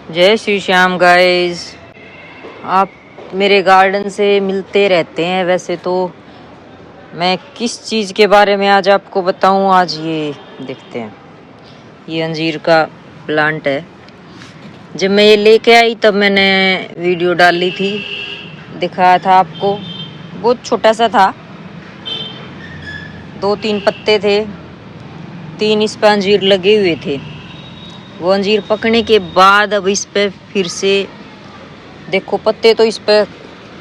जय श्री श्याम गाइस। आप मेरे गार्डन से मिलते रहते हैं। वैसे तो मैं किस चीज़ के बारे में आज आपको बताऊं, आज ये देखते हैं। ये अंजीर का प्लांट है। जब मैं ये लेके आई तब मैंने वीडियो डाली थी, दिखाया था आपको। बहुत छोटा सा था, 2-3 पत्ते थे, 3 इस पर अंजीर लगे हुए थे। वो अंजीर पकने के बाद अब इस पे फिर से देखो, पत्ते तो इस पे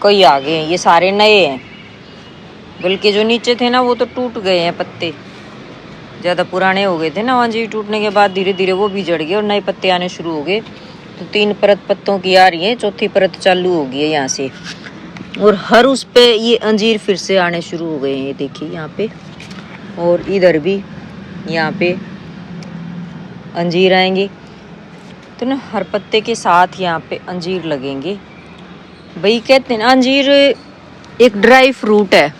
कई आ गए हैं, ये सारे नए हैं। बल्कि जो नीचे थे ना वो तो टूट गए हैं, पत्ते ज़्यादा पुराने हो गए थे ना। अंजीर टूटने के बाद धीरे धीरे वो भी जड़ गए और नए पत्ते आने शुरू हो गए। तो 3 परत पत्तों की आ रही है, 4थी परत चालू हो गई है यहाँ से। और हर उस पे ये अंजीर फिर से आने शुरू हो गए हैं। ये देखिए यहाँ पे, और इधर भी यहाँ पे अंजीर आएंगे। तो ना हर पत्ते के साथ यहाँ पे अंजीर लगेंगे। भाई कहते हैं ना, अंजीर एक ड्राई फ्रूट है।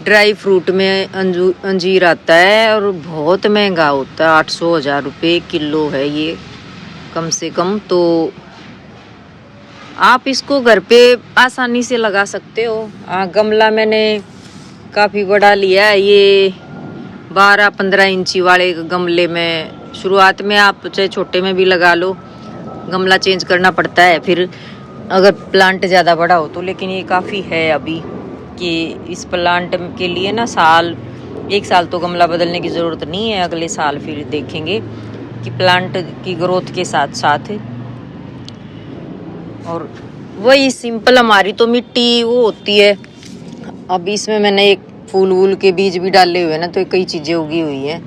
ड्राई फ्रूट में अंजीर आता है और बहुत महंगा होता है, 800-1000 रुपये किलो है ये कम से कम। तो आप इसको घर पे आसानी से लगा सकते हो। गमला मैंने काफ़ी बड़ा लिया है, ये 12-15 इंची वाले गमले में। शुरुआत में आप चाहे छोटे में भी लगा लो, गमला चेंज करना पड़ता है फिर अगर प्लांट ज़्यादा बड़ा हो तो। लेकिन ये काफ़ी है अभी कि इस प्लांट के लिए ना 1 साल तो गमला बदलने की ज़रूरत नहीं है। अगले साल फिर देखेंगे कि प्लांट की ग्रोथ के साथ साथ। और वही सिंपल हमारी तो मिट्टी वो होती है। अब इसमें मैंने एक फूल वूल के बीज भी डाले हुए ना, तो कई चीज़ें उगी हुई हैं,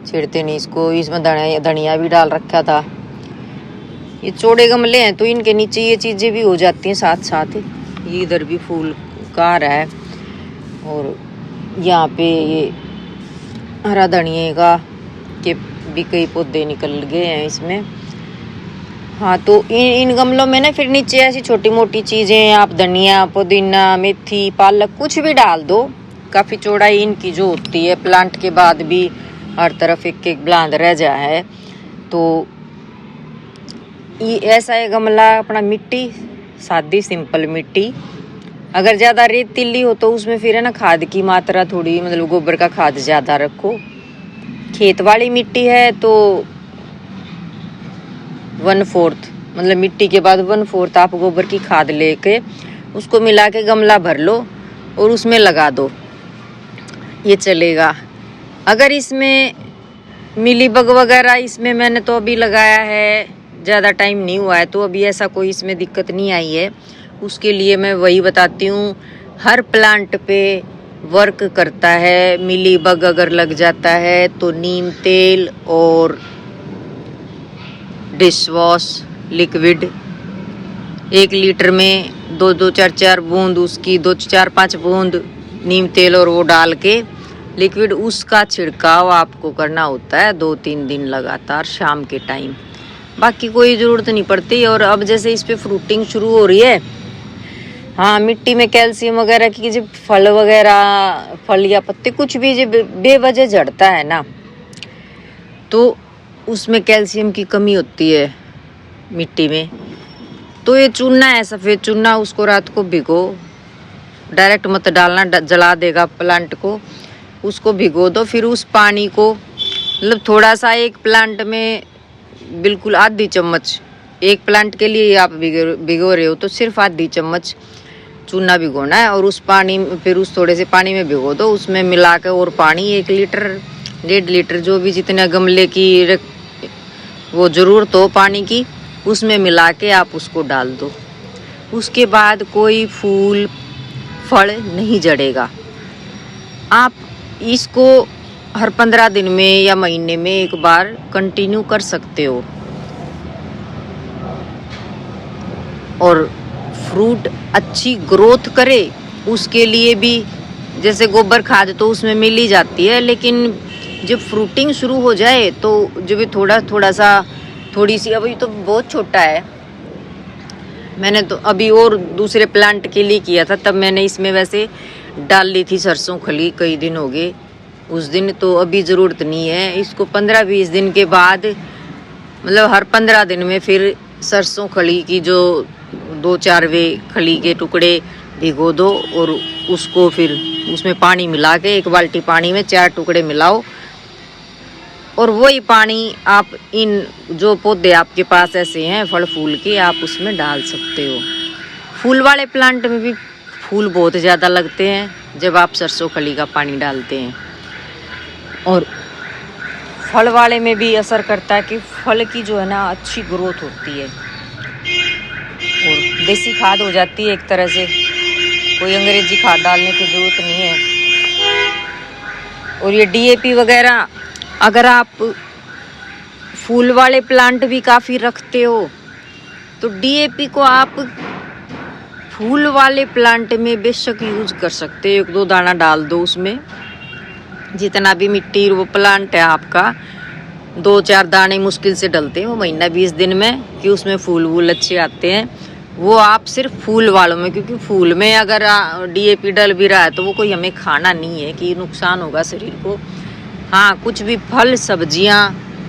छेड़ते नहीं इसको। इसमें धनिया भी डाल रखा था। ये चौड़े गमले हैं तो इनके नीचे ये चीज़ें भी हो जाती हैं साथ साथ। ये इधर भी फूल का आ रहा है, और यहाँ पे ये हरा धनिया का के भी कई पौधे निकल गए हैं इसमें। हाँ, तो इन गमलों में ना फिर नीचे ऐसी छोटी मोटी चीज़ें, आप धनिया, पुदीना, मेथी, पालक कुछ भी डाल दो। काफ़ी चौड़ाई इनकी जो होती है, प्लांट के बाद भी हर तरफ एक एक ब्लांद रह जा है। तो ये ऐसा है गमला अपना। मिट्टी सादी सिंपल मिट्टी। अगर ज़्यादा रेतीली हो तो उसमें फिर है ना खाद की मात्रा थोड़ी, मतलब गोबर का खाद ज़्यादा रखो। खेत वाली मिट्टी है तो 1/4, मतलब मिट्टी के बाद 1/4 आप गोबर की खाद लेके उसको मिला के गमला भर लो और उसमें लगा दो, ये चलेगा। अगर इसमें मिलीबग वगैरह, इसमें मैंने तो अभी लगाया है, ज़्यादा टाइम नहीं हुआ है, तो अभी ऐसा कोई इसमें दिक्कत नहीं आई है। उसके लिए मैं वही बताती हूँ, हर प्लांट पे वर्क करता है। मिलीबग अगर लग जाता है तो नीम तेल और डिश वॉश लिक्विड 1 लीटर में 2-2, 4-4 बूंद उसकी, 2-4-5 बूंद नीम तेल और वो डाल के लिक्विड, उसका छिड़काव आपको करना होता है 2-3 दिन लगातार शाम के टाइम। बाकी कोई ज़रूरत नहीं पड़ती। और अब जैसे इस पे फ्रूटिंग शुरू हो रही है, हाँ, मिट्टी में कैल्शियम वगैरह की जब फल वगैरह, फल या पत्ते कुछ भी जब बेवजह झड़ता है ना, तो उसमें कैल्शियम की कमी होती है मिट्टी में। तो ये चूना है, सफ़ेद चूना, उसको रात को भिगो, डायरेक्ट मत डालना, जला देगा प्लांट को। उसको भिगो दो, फिर उस पानी को, मतलब थोड़ा सा, एक प्लांट में बिल्कुल आधी चम्मच, एक प्लांट के लिए आप भिगो रहे हो तो सिर्फ आधी चम्मच चूना भिगोना है। और उस पानी, फिर उस थोड़े से पानी में भिगो दो, उसमें मिला के और पानी 1 लीटर 1.5 लीटर जो भी जितना गमले की वो ज़रूरत हो पानी की, उसमें मिला के आप उसको डाल दो। उसके बाद कोई फूल फल नहीं जड़ेगा। आप इसको हर 15 दिन में या महीने में एक बार कंटिन्यू कर सकते हो। और फ्रूट अच्छी ग्रोथ करे उसके लिए भी, जैसे गोबर खाद तो उसमें मिल ही जाती है, लेकिन जब फ्रूटिंग शुरू हो जाए तो जो भी थोड़ा सा, थोड़ी सी, अभी तो बहुत छोटा है, मैंने तो अभी और दूसरे प्लांट के लिए किया था, तब मैंने इसमें वैसे डाल ली थी सरसों खली, कई दिन हो गए उस दिन। तो अभी ज़रूरत नहीं है इसको। 15-20 दिन के बाद मतलब हर 15 दिन में फिर सरसों खली की जो 2-4 वे खली के टुकड़े भिगो दो और उसको फिर उसमें पानी मिला के 1 बाल्टी पानी में 4 टुकड़े मिलाओ और वही पानी आप इन जो पौधे आपके पास ऐसे हैं फल फूल के आप उसमें डाल सकते हो। फूल वाले प्लांट में भी फूल बहुत ज़्यादा लगते हैं जब आप सरसों खली का पानी डालते हैं, और फल वाले में भी असर करता है कि फल की जो है ना अच्छी ग्रोथ होती है और देसी खाद हो जाती है एक तरह से, कोई अंग्रेजी खाद डालने की ज़रूरत नहीं है। और ये DAP वगैरह अगर आप फूल वाले प्लांट भी काफ़ी रखते हो तो DAP को आप फूल वाले प्लांट में बेशक यूज कर सकते हो। 1-2 दाना डाल दो उसमें, जितना भी मिट्टी वो प्लांट है आपका 2-4 दाने मुश्किल से डलते हैं वो महीना 20 दिन में, कि उसमें फूल वूल अच्छे आते हैं। वो आप सिर्फ फूल वालों में, क्योंकि फूल में अगर DAP डल भी रहा है तो वो कोई हमें खाना नहीं है कि नुकसान होगा शरीर को। हाँ, कुछ भी फल सब्जियां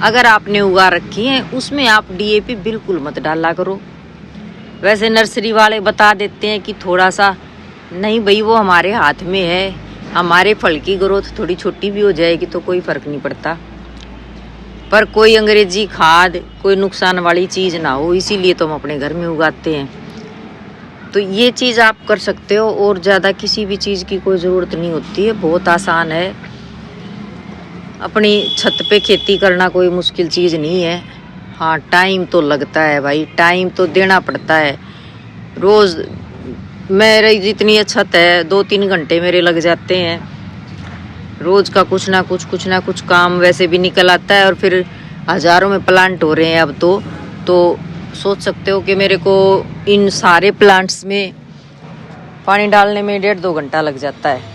अगर आपने उगा रखी हैं उसमें आप DAP बिल्कुल मत डाला करो। वैसे नर्सरी वाले बता देते हैं कि थोड़ा सा, नहीं भाई वो हमारे हाथ में है, हमारे फल की ग्रोथ थोड़ी छोटी भी हो जाएगी तो कोई फर्क नहीं पड़ता, पर कोई अंग्रेजी खाद कोई नुकसान वाली चीज़ ना हो, इसीलिए तो हम अपने घर में उगाते हैं। तो ये चीज़ आप कर सकते हो और ज़्यादा किसी भी चीज़ की कोई ज़रूरत नहीं होती है, बहुत आसान है। अपनी छत पे खेती करना कोई मुश्किल चीज़ नहीं है। हाँ, टाइम तो लगता है भाई, टाइम तो देना पड़ता है। रोज़ मेरी जितनी छत है 2-3 घंटे मेरे लग जाते हैं। रोज़ का कुछ ना कुछ काम वैसे भी निकल आता है, और फिर हज़ारों में प्लांट हो रहे हैं अब तो सोच सकते हो कि मेरे को इन सारे प्लांट्स में पानी डालने में 1.5-2 घंटा लग जाता है।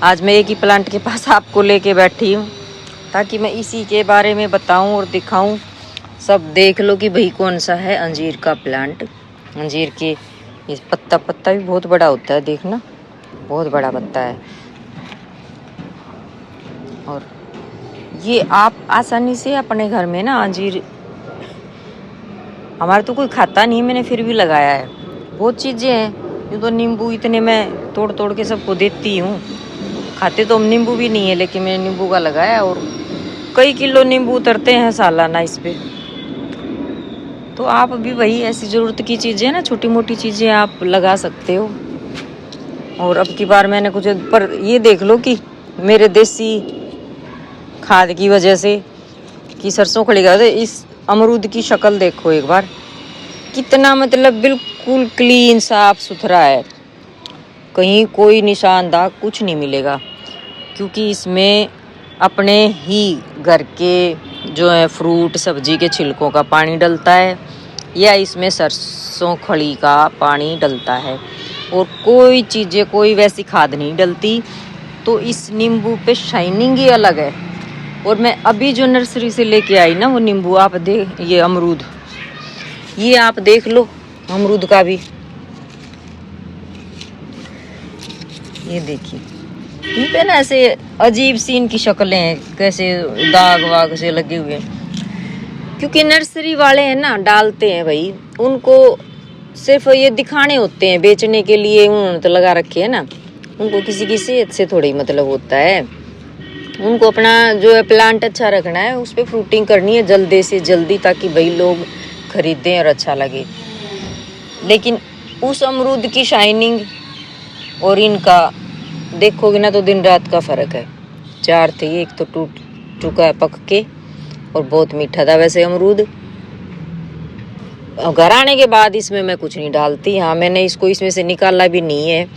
आज मैं एक ही प्लांट के पास आपको लेके बैठी हूँ ताकि मैं इसी के बारे में बताऊँ और दिखाऊँ, सब देख लो कि भाई कौन सा है। अंजीर का प्लांट, अंजीर के ये पत्ता भी बहुत बड़ा होता है, देखना बहुत बड़ा पत्ता है। और ये आप आसानी से अपने घर में ना अंजीर, हमारे तो कोई खाता नहीं, मैंने फिर भी लगाया है। बहुत चीज़ें हैं, ये तो नींबू इतने मैं तोड़ के सबको देती हूँ। खाते तो हम नींबू भी नहीं है, लेकिन मैंने नींबू का लगाया और कई किलो नींबू उतरते हैं सालाना इस पे। तो आप भी वही ऐसी ज़रूरत की चीज़ें ना, छोटी मोटी चीज़ें आप लगा सकते हो। और अब की बार मैंने कुछ, पर ये देख लो कि मेरे देसी खाद की वजह से कि सरसों खली का, इस अमरूद की शक्ल देखो एक बार, कितना मतलब बिल्कुल क्लीन साफ सुथरा है, कहीं कोई निशान दाग कुछ नहीं मिलेगा, क्योंकि इसमें अपने ही घर के जो है फ्रूट सब्जी के छिलकों का पानी डलता है या इसमें सरसों खली का पानी डलता है, और कोई चीज़ें कोई वैसी खाद नहीं डलती। तो इस नींबू पे शाइनिंग ही अलग है। और मैं अभी जो नर्सरी से लेके आई ना वो नींबू, आप देख, ये अमरूद, ये आप देख लो अमरूद का भी, ये देखिए इन पे ना ऐसे अजीब सी इनकी शक्लें हैं, कैसे दाग वाग से लगे हुए हैं। क्योंकि नर्सरी वाले हैं ना डालते हैं भाई, उनको सिर्फ ये दिखाने होते हैं, बेचने के लिए उन्होंने तो लगा रखे है ना, उनको किसी की सेहत से थोड़ी मतलब होता है। उनको अपना जो है प्लांट अच्छा रखना है, उस पर फ्रूटिंग करनी है जल्दी से जल्दी, ताकि भाई लोग खरीदें और अच्छा लगे। लेकिन उस अमरूद की शाइनिंग और इनका देखोगे ना तो दिन रात का फ़र्क है। 4 थे, एक तो टूट चुका है पक के, और बहुत मीठा था वैसे अमरूद। घर आने के बाद इसमें मैं कुछ नहीं डालती। हाँ, मैंने इसको इसमें से निकाला भी नहीं है,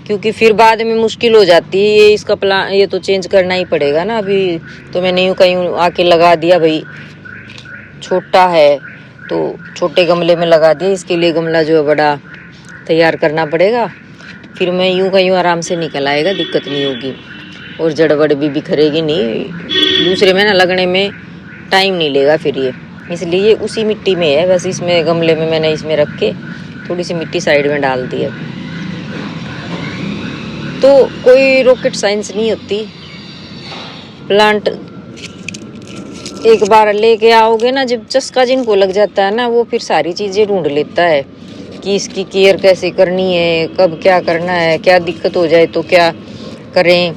क्योंकि फिर बाद में मुश्किल हो जाती है। ये इसका प्लान ये तो चेंज करना ही पड़ेगा ना। अभी तो मैंने यूँ कहीं आके लगा दिया, भाई छोटा है तो छोटे गमले में लगा दिया, इसके लिए गमला जो है बड़ा तैयार करना पड़ेगा। फिर मैं यूँ का यूँ आराम से निकल आएगा, दिक्कत नहीं होगी, और जड़ वड़ भी बिखरेगी नहीं। दूसरे में ना लगने में टाइम नहीं लेगा फिर ये, इसलिए उसी मिट्टी में है। बस इसमें गमले में मैंने इसमें रख के थोड़ी सी मिट्टी साइड में डाल दी है। तो कोई रॉकेट साइंस नहीं होती, प्लांट एक बार लेके आओगे ना, जब चस्का जिनको लग जाता है ना, वो फिर सारी चीजें ढूंढ लेता है कि इसकी केयर कैसे करनी है, कब क्या करना है, क्या दिक्कत हो जाए तो क्या करें।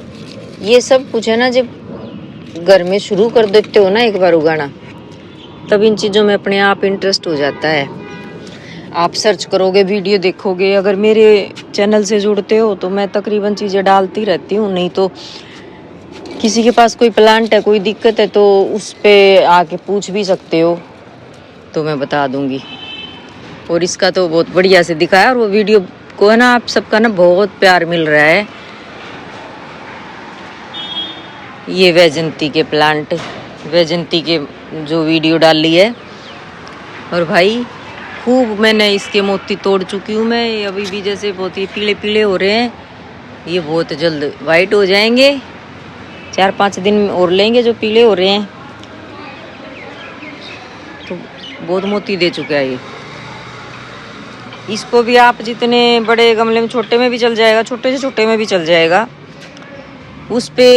ये सब कुछ है ना, जब घर में शुरू कर देते हो ना एक बार उगाना, तब इन चीज़ों में अपने आप इंटरेस्ट हो जाता है। आप सर्च करोगे, वीडियो देखोगे, अगर मेरे चैनल से जुड़ते हो तो मैं तकरीबन चीज़ें डालती रहती हूँ। नहीं तो किसी के पास कोई प्लांट है, कोई दिक्कत है, तो उस पे आके पूछ भी सकते हो, तो मैं बता दूंगी। और इसका तो बहुत बढ़िया से दिखाया, और वो वीडियो को है ना, आप सबका ना बहुत प्यार मिल रहा है। ये वैजंती के प्लांट, वैजंती के जो वीडियो डाली है, और भाई खूब मैंने इसके मोती तोड़ चुकी हूँ मैं। अभी भी जैसे बहुत ही पीले पीले हो रहे हैं, ये बहुत जल्द वाइट हो जाएंगे। 4-5 दिन और लेंगे जो पीले हो रहे हैं, तो बहुत मोती दे चुका है ये। इसको भी आप जितने बड़े गमले में, छोटे में भी चल जाएगा, छोटे से छोटे में भी चल जाएगा, उस पे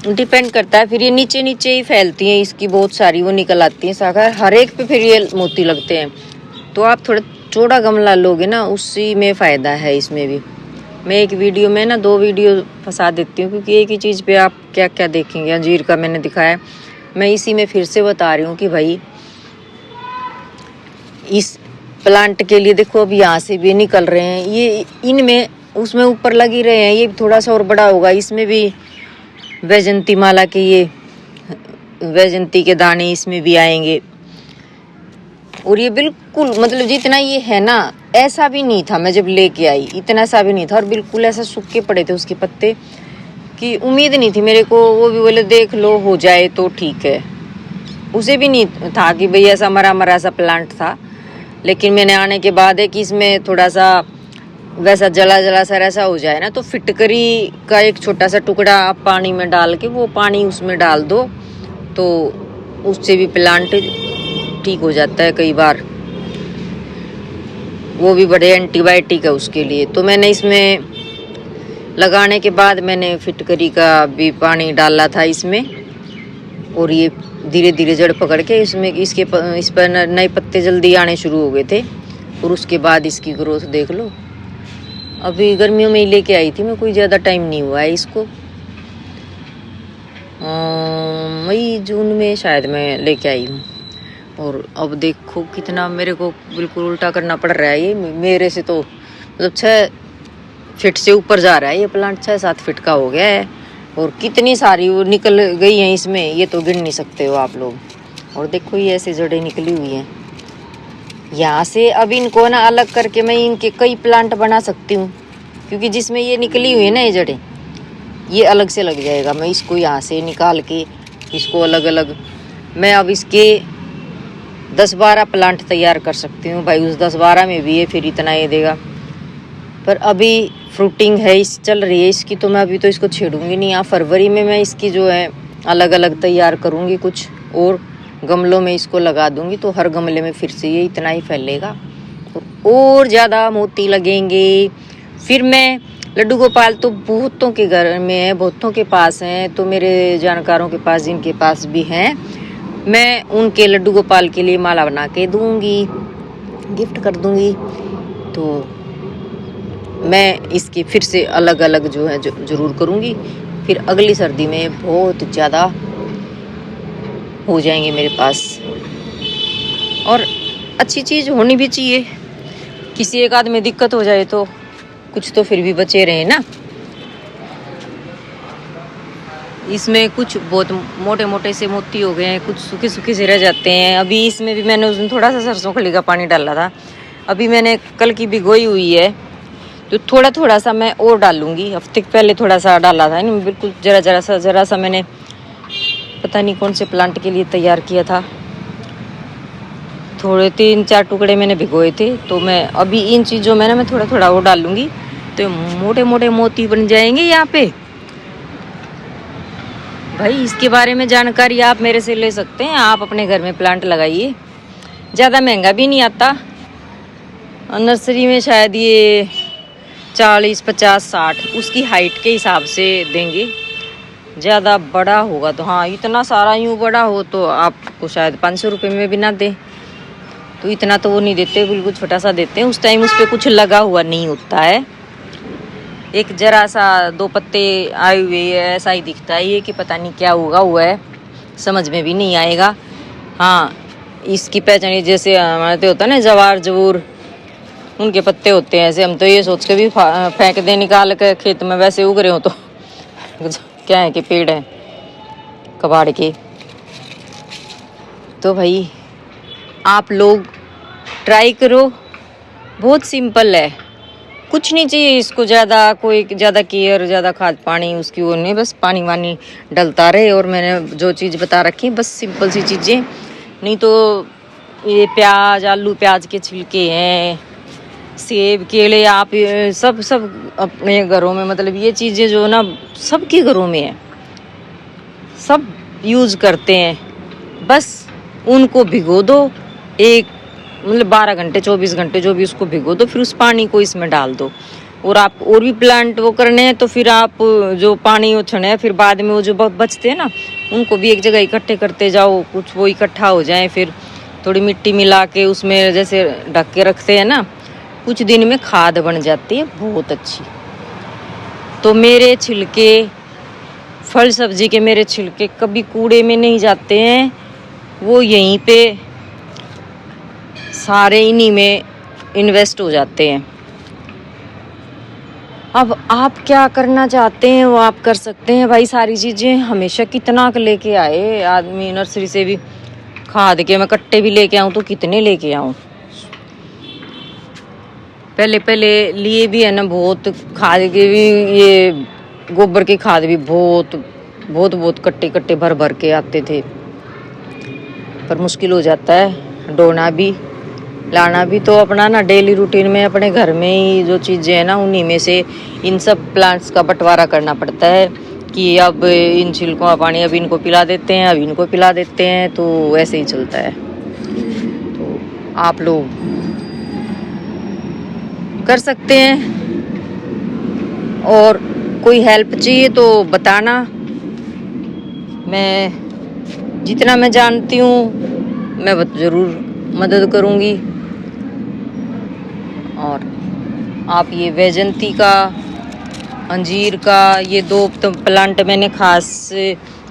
डिपेंड करता है। फिर ये नीचे नीचे ही फैलती हैं, इसकी बहुत सारी वो निकल आती हैं शाखा, हर एक पे फिर ये मोती लगते हैं। तो आप थोड़ा चौड़ा गमला लोगे ना, उसी में फ़ायदा है। इसमें भी मैं एक वीडियो में ना 2 वीडियो फंसा देती हूँ, क्योंकि एक ही चीज़ पे आप क्या क्या देखेंगे। अंजीर का मैंने दिखाया, मैं इसी में फिर से बता रही हूँ कि भाई इस प्लांट के लिए देखो, अब यहाँ से भी निकल रहे हैं ये, इनमें उसमें ऊपर लगी रहे हैं, ये थोड़ा सा और बड़ा होगा, इसमें भी वैजंती माला के, ये वैजंती के दाने इसमें भी आएंगे। और ये बिल्कुल मतलब जितना ये है ना, ऐसा भी नहीं था, मैं जब लेके आई इतना सा भी नहीं था, और बिल्कुल ऐसा सूखे पड़े थे उसके पत्ते कि उम्मीद नहीं थी मेरे को। वो भी बोले देख लो, हो जाए तो ठीक है। उसे भी नहीं था कि भाई ऐसा मरा मरा सा प्लांट था। लेकिन मैंने आने के बाद है कि इसमें थोड़ा सा वैसा जला जला सा ऐसा हो जाए ना, तो फिटकरी का एक छोटा सा टुकड़ा आप पानी में डाल के, वो पानी उसमें डाल दो, तो उससे भी प्लांट ठीक हो जाता है कई बार। वो भी बड़े एंटीबायोटिक है उसके लिए। तो मैंने इसमें लगाने के बाद मैंने फिटकरी का भी पानी डाला था इसमें, और ये धीरे धीरे जड़ पकड़ के इसमें इस पर नए पत्ते जल्दी आने शुरू हो गए थे। और उसके बाद इसकी ग्रोथ देख लो। अभी गर्मियों में ही लेके आई थी मैं, कोई ज़्यादा टाइम नहीं हुआ है इसको। मई जून में शायद मैं लेके आई हूँ। और अब देखो कितना मेरे को बिल्कुल उल्टा करना पड़ रहा है। ये मेरे से तो मतलब 6 फीट से ऊपर जा रहा है ये प्लांट, 6-7 फीट का हो गया है। और कितनी सारी वो निकल गई हैं इसमें, ये तो गिन नहीं सकते हो आप लोग। और देखो ये ऐसे जड़ें निकली हुई हैं यहाँ से। अब इनको ना अलग करके मैं इनके कई प्लांट बना सकती हूँ, क्योंकि जिसमें ये निकली हुई है ना ये जड़ें, ये अलग से लग जाएगा। मैं इसको यहाँ से निकाल के इसको अलग अलग, मैं अब इसके 10-12 प्लांट तैयार कर सकती हूँ भाई। उस 10-12 में भी ये फिर इतना ये देगा। पर अभी फ्रूटिंग है, इस चल रही है इसकी, तो मैं अभी तो इसको छेड़ूंगी नहीं। यहाँ फरवरी में मैं इसकी जो है अलग अलग तैयार करूँगी कुछ, और गमलों में इसको लगा दूँगी, तो हर गमले में फिर से ये इतना ही फैलेगा और ज़्यादा मोती लगेंगे। फिर मैं लड्डू गोपाल तो बहुतों के घर में है, बहुतों के पास हैं, तो मेरे जानकारों के पास जिनके पास भी हैं, मैं उनके लड्डू गोपाल के लिए माला बना के दूँगी, गिफ्ट कर दूँगी। तो मैं इसकी फिर से अलग अलग जो है ज़रूर करूँगी। फिर अगली सर्दी में बहुत ज़्यादा हो जाएंगे मेरे पास। और अच्छी चीज़ होनी भी चाहिए, किसी एक आदमी में दिक्कत हो जाए तो कुछ तो फिर भी बचे रहे ना। इसमें कुछ बहुत मोटे मोटे से मोती हो गए हैं, कुछ सूखे सूखे से रह जाते हैं। अभी इसमें भी मैंने उस दिन थोड़ा सा सरसों खली का पानी डाला था, अभी मैंने कल की भिगोई हुई है, तो थोड़ा थोड़ा सा मैं और डालूंगी। हफ्ते पहले थोड़ा सा डाला था नहीं, बिल्कुल जरा सा मैंने पता नहीं कौन से प्लांट के लिए तैयार किया था, थोड़े 3-4 टुकड़े मैंने भिगोए थे। तो मैं अभी इन चीज़ों में ना मैं थोड़ा थोड़ा और डालूंगी, तो मोटे मोटे मोती बन जाएंगे यहाँ पे। भाई इसके बारे में जानकारी आप मेरे से ले सकते हैं, आप अपने घर में प्लांट लगाइए, ज़्यादा महंगा भी नहीं आता। नर्सरी में शायद ये 40, 50, 60 उसकी हाइट के हिसाब से देंगे। ज़्यादा बड़ा होगा तो हाँ, इतना सारा यूँ बड़ा हो तो आपको शायद 500 रुपये में भी ना दे। तो इतना तो वो नहीं देते, बिल्कुल छोटा सा देते हैं। उस टाइम उस पर कुछ लगा हुआ नहीं होता है, एक जरा सा 2 पत्ते आए हुए ऐसा ही दिखता है ये, कि पता नहीं क्या उगा हुआ है, समझ में भी नहीं आएगा। हाँ, इसकी पहचान जैसे हमारे होता है ना जवार जवूर, उनके पत्ते होते हैं ऐसे। हम तो ये सोच के भी फेंक दे निकाल के खेत में, वैसे उग रहे हो तो क्या है कि पेड़ है कबाड़ के। तो भाई आप लोग ट्राई करो, बहुत सिंपल है, कुछ नहीं चाहिए इसको ज़्यादा, कोई ज़्यादा केयर, ज़्यादा खाद पानी उसकी वो नहीं, बस पानी वानी डलता रहे। और मैंने जो चीज़ बता रखी बस सिंपल सी चीज़ें। नहीं तो ये प्याज, आलू प्याज के छिलके हैं, सेब केले, आप सब अपने घरों में, मतलब ये चीज़ें जो ना सबके घरों में है, सब यूज़ करते हैं। बस उनको भिगो दो, एक मतलब 12 घंटे 24 घंटे जो भी उसको भिगो दो, फिर उस पानी को इसमें डाल दो। और आप और भी प्लांट वो करने हैं तो फिर आप जो पानी वो छने फिर बाद में वो जो बचते हैं ना, उनको भी एक जगह इकट्ठे करते जाओ, कुछ वो इकट्ठा हो जाए, फिर थोड़ी मिट्टी मिला के उसमें जैसे ढक के रखते हैं ना, कुछ दिन में खाद बन जाती है बहुत अच्छी। तो मेरे छिलके, फल सब्जी के मेरे छिलके कभी कूड़े में नहीं जाते हैं, वो यहीं पे सारे इन्हीं में इन्वेस्ट हो जाते हैं। अब आप क्या करना चाहते हैं वो आप कर सकते हैं भाई। सारी चीज़ें हमेशा कितना लेके आए आदमी, नर्सरी से भी खाद के मैं कट्टे भी लेके आऊँ तो कितने लेके आऊँ। पहले लिए भी है ना, बहुत खाद के भी, ये गोबर की खाद भी बहुत कट्टे भर के आते थे, पर मुश्किल हो जाता है ढोना भी लाना भी। तो अपना ना डेली रूटीन में अपने घर में ही जो चीज़ें हैं ना, उन्हीं में से इन सब प्लांट्स का बंटवारा करना पड़ता है कि अब इन छिलकों का पानी अब इनको पिला देते हैं, अब इनको पिला देते हैं, तो ऐसे ही चलता है। तो आप लोग कर सकते हैं, और कोई हेल्प चाहिए तो बताना, मैं जितना मैं जानती हूँ मैं ज़रूर मदद करूँगी। और आप ये वैजंती का, अंजीर का, ये 2 प्लांट मैंने खास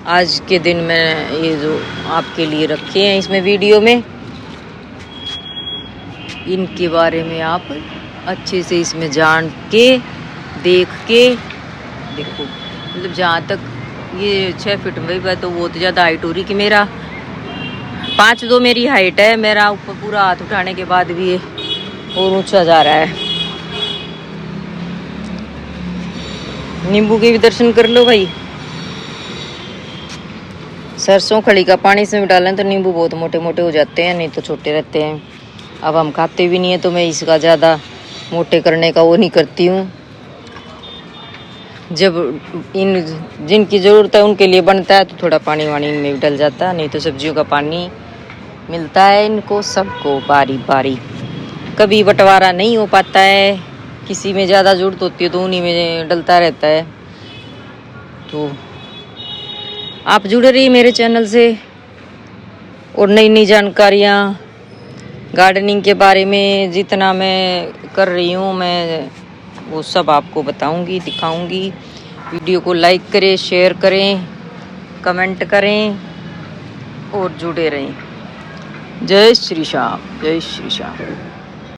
आज के दिन में ये जो आपके लिए रखे हैं इसमें वीडियो में, इनके बारे में आप अच्छे से इसमें जान के देख के देखो। मतलब जहाँ तक ये 6 फीट में तो बहुत ज़्यादा हाइट हो रही कि मेरा 5'2" मेरी हाइट है, मेरा ऊपर पूरा हाथ उठाने के बाद भी ये और ऊंचा जा रहा है। नींबू के भी दर्शन कर लो भाई। सरसों खड़ी का पानी इसमें डालें तो नींबू बहुत मोटे मोटे हो जाते हैं, नहीं तो छोटे रहते हैं। अब हम खाते भी नहीं है तो मैं इसका ज़्यादा मोटे करने का वो नहीं करती हूँ। जब इन जिनकी ज़रूरत है उनके लिए बनता है तो थोड़ा पानी वानी इनमें भी डल जाता है, नहीं तो सब्जियों का पानी मिलता है इनको सबको बारी बारी, कभी बंटवारा नहीं हो पाता है। किसी में ज़्यादा ज़रूरत होती है तो उन्हीं में डलता रहता है। तो आप जुड़े रहिए मेरे चैनल से, और नई नई जानकारियाँ गार्डनिंग के बारे में जितना मैं कर रही हूँ मैं वो सब आपको बताऊंगी, दिखाऊंगी। वीडियो को लाइक करें, शेयर करें, कमेंट करें और जुड़े रहें। जय श्री श्याम, जय श्री श्याम।